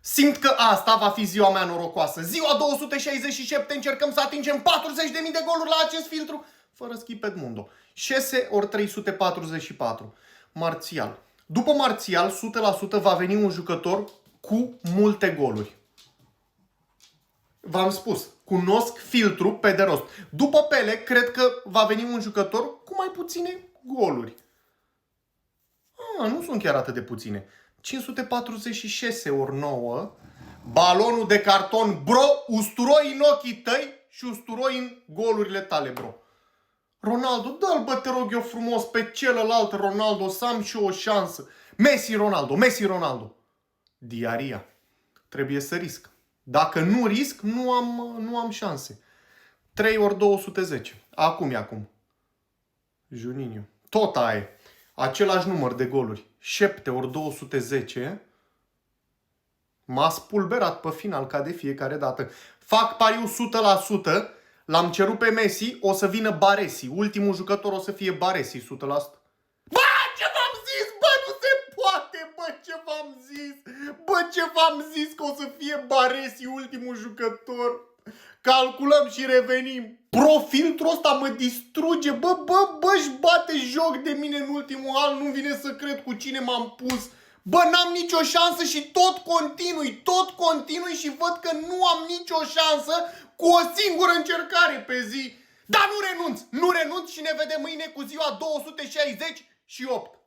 Simt că asta va fi ziua mea norocoasă. Ziua 267 încercăm să atingem 40.000 de goluri la acest filtru fără skip Edmundo. 6 ori 344. Marțial. După Marțial, 100% va veni un jucător cu multe goluri. V-am spus, cunosc filtru pe de rost. După Pele, cred că va veni un jucător cu mai puține goluri. Nu sunt chiar atât de puține. 546 ori 9. Balonul de carton, bro, usturoi în ochii tăi și usturoi în golurile tale, bro. Ronaldo, dă-l, bă, te rog eu frumos pe celălalt Ronaldo să am și o șansă. Messi Ronaldo, Messi Ronaldo. Diaria. Trebuie să risc. Dacă nu risc, nu am șanse. 3 ori 210. Acum e acum. Juninho. Tot aia e. Același număr de goluri. 7 ori 210. M-a spulberat pe final ca de fiecare dată. Fac pariu 100%. L-am cerut pe Messi. O să vină Baresi. Ultimul jucător o să fie Baresi 100%. Bă, ce v-am zis? Bă, nu se poate! Bă, ce v-am zis? Bă, ce v-am zis că o să fie Baresi ultimul jucător? Calculăm și revenim. Profiltrul ăsta mă distruge. Bă, își bate joc de mine în ultimul an. Nu vine să cred cu cine m-am pus. Bă, n-am nicio șansă și tot continui și văd că nu am nicio șansă cu o singură încercare pe zi. Dar nu renunț și ne vedem mâine cu ziua 268.